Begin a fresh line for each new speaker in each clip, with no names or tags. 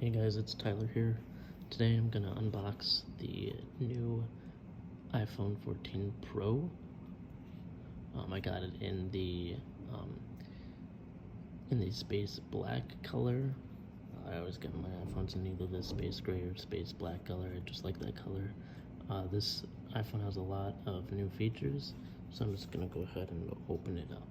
Hey guys, it's Tyler here. Today I'm gonna unbox the new iPhone 14 Pro. I got it in the space black color. I always get my iPhones in either the space gray or space black color. I just like that color. This iPhone has a lot of new features, so I'm just gonna go ahead and open it up.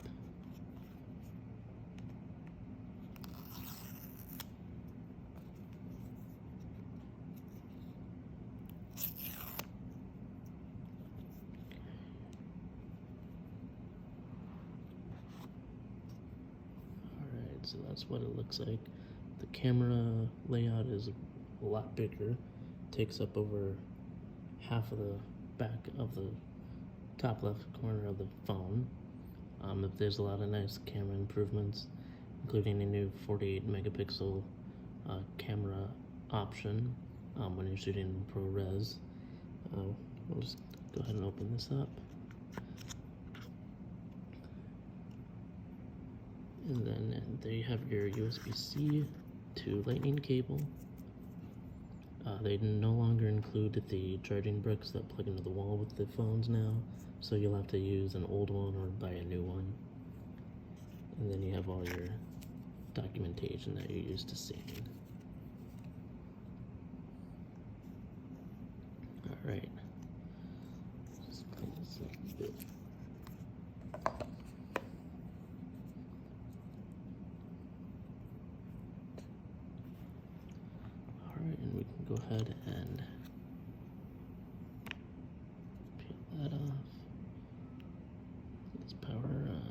So that's what it looks like. The camera layout is a lot bigger, takes up over half of the back of the top left corner of the phone. There's a lot of nice camera improvements, including a new 48 megapixel camera option when you're shooting in ProRes. We'll just go ahead and open this up. And then there you have your USB-C to Lightning cable. They no longer include the charging bricks that plug into the wall with the phones now, so you'll have to use an old one or buy a new one. And then you have all your documentation that you're used to seeing. Alright. Let's clean this up a bit. And we can go ahead and peel that off. Let's power on.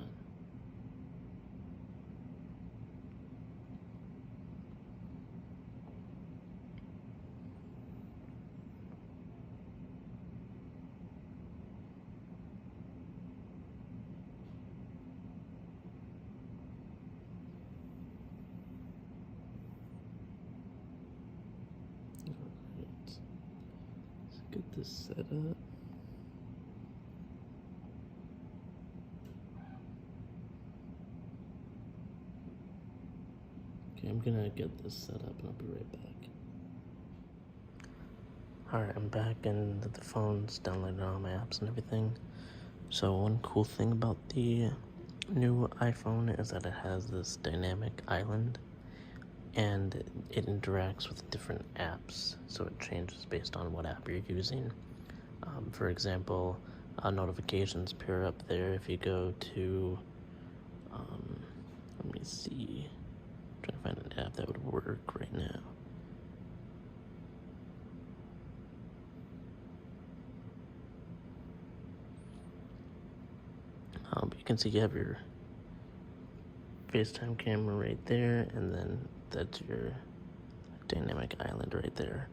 Get this set up. Okay, I'm gonna get this set up and I'll be right back. Alright, I'm back and the phone's downloaded all my apps and everything. So one cool thing about the new iPhone is that it has this dynamic island and it interacts with different apps, so it changes based on what app you're using. For example, notifications appear up there if you go to, let me see, I'm trying to find an app that would work right now. You can see you have your FaceTime camera right there, and then that's your dynamic island right there.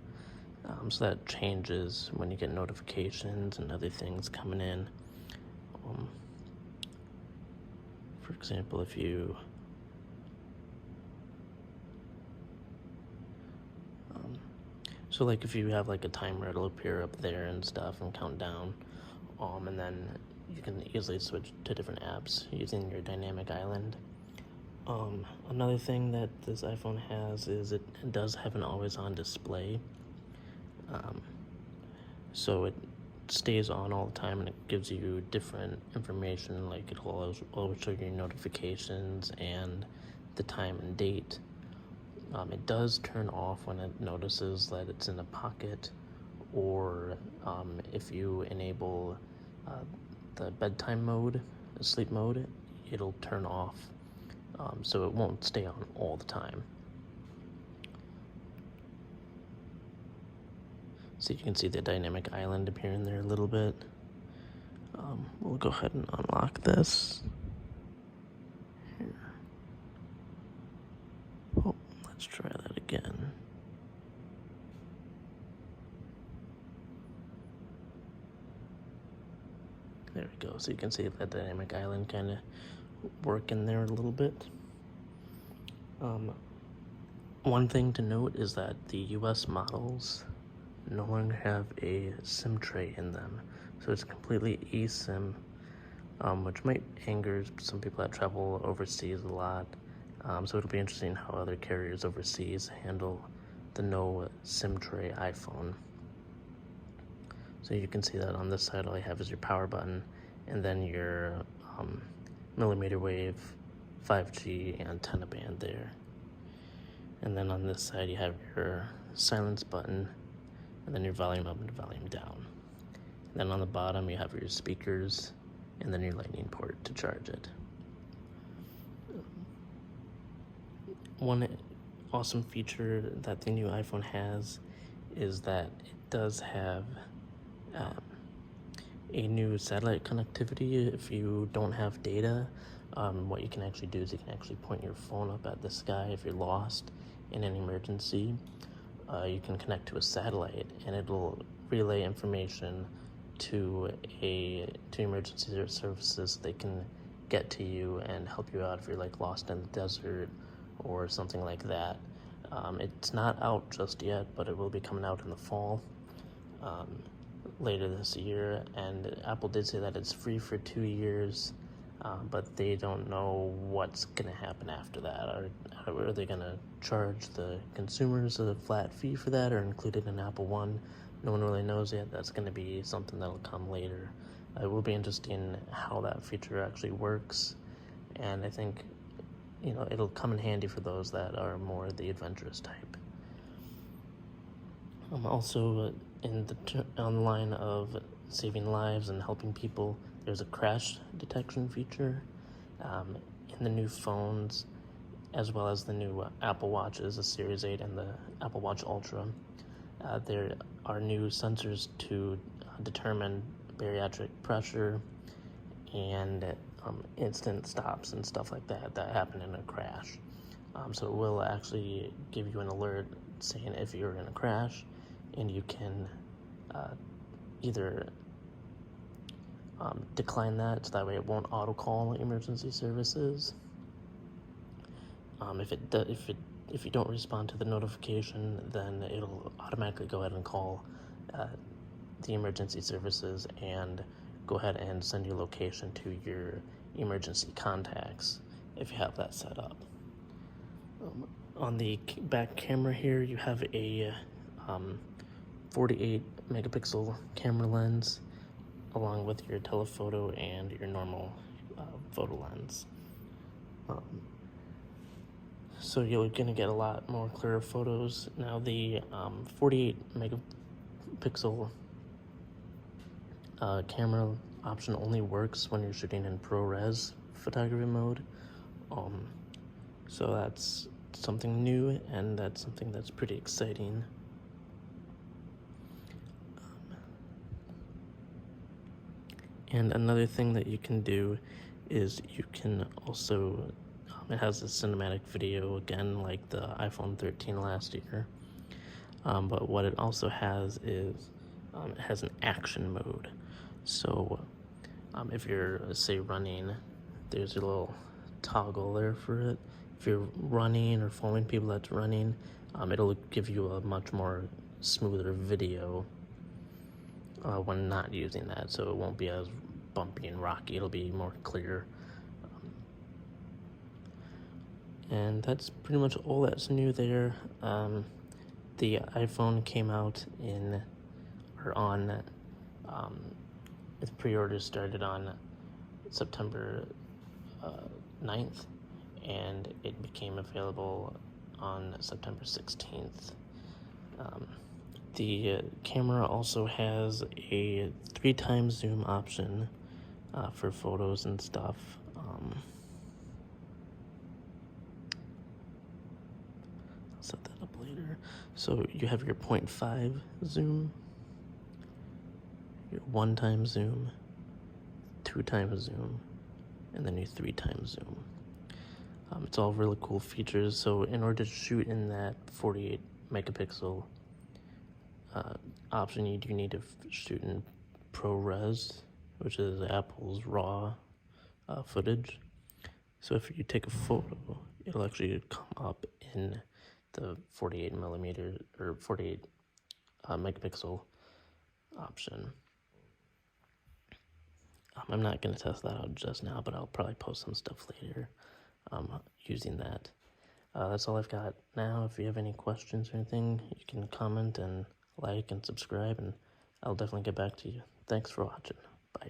So that changes when you get notifications and other things coming in. For example, if you if you have like a timer, it'll appear up there and stuff and count down, and then you can easily switch to different apps using your dynamic island. Another thing that this iPhone has is it does have an always-on display. So it stays on all the time and it gives you different information, like it'll always show you notifications and the time and date. It does turn off when it notices that it's in a pocket, or if you enable the bedtime mode, the sleep mode, it'll turn off, so it won't stay on all the time. So you can see the dynamic island appearing there a little bit. We'll go ahead and unlock this. Here. Oh, let's try that again. There we go. So you can see that dynamic island kind of working there a little bit. One thing to note is that the US models no longer have a SIM tray in them, so it's completely eSIM, which might anger some people that travel overseas a lot. So it'll be interesting how other carriers overseas handle the no SIM tray iPhone. So you can see that on this side all you have is your power button and then your millimeter wave 5G antenna band there. And then on this side you have your silence button and then your volume up and volume down. And then on the bottom you have your speakers and then your lightning port to charge it. One awesome feature that the new iPhone has is that it does have a new satellite connectivity. If you don't have data, what you can actually do is you can actually point your phone up at the sky if you're lost in an emergency. You can connect to a satellite and it'll relay information to emergency services so they can get to you and help you out if you're like lost in the desert or something like that. It's not out just yet, but it will be coming out in the fall later this year, and Apple did say that it's free for 2 years, but they don't know what's going to happen after that. Are they going to charge the consumers a flat fee for that or include it in Apple One? No one really knows yet. That's going to be something that'll come later. It will be interesting how that feature actually works, and I think it'll come in handy for those that are more the adventurous type. Also, on the line of saving lives and helping people, there's a crash detection feature in the new phones, as well as the new Apple Watches, the Series 8 and the Apple Watch Ultra. There are new sensors to determine bariatric pressure and instant stops and stuff like that happen in a crash. So it will actually give you an alert saying if you're in a crash, and you can either decline that, so that way it won't auto call emergency services. If you don't respond to the notification, then it'll automatically go ahead and call the emergency services and go ahead and send your location to your emergency contacts if you have that set up. On the back camera here, you have a 48 megapixel camera lens along with your telephoto and your normal photo lens. So you're going to get a lot more clearer photos. Now the 48 megapixel camera option only works when you're shooting in ProRes photography mode. So that's something new, and that's something that's pretty exciting. And another thing that you can do is you can also, it has a cinematic video again like the iPhone 13 last year, but what it also has is it has an action mode. So if you're, say, running, there's a little toggle there for it. If you're running or following people that's running, it'll give you a much more smoother video when not using that, so it won't be as bumpy and rocky. It'll be more clear. And that's pretty much all that's new there. The iPhone came out its pre-order started on September 9th, and it became available on September 16th. The camera also has a 3x zoom option for photos and stuff. I'll set that up later. So you have your 0.5 zoom, your 1x zoom, 2x zoom, and then your 3x zoom. It's all really cool features. So in order to shoot in that 48 megapixel option, you do need to shoot in ProRes, which is Apple's raw footage. So if you take a photo, it'll actually come up in the 48 millimeter or 48 megapixel option. I'm not going to test that out just now, but I'll probably post some stuff later using that. That's all I've got now. If you have any questions or anything, you can comment and like and subscribe, and I'll definitely get back to you. Thanks for watching. Bye.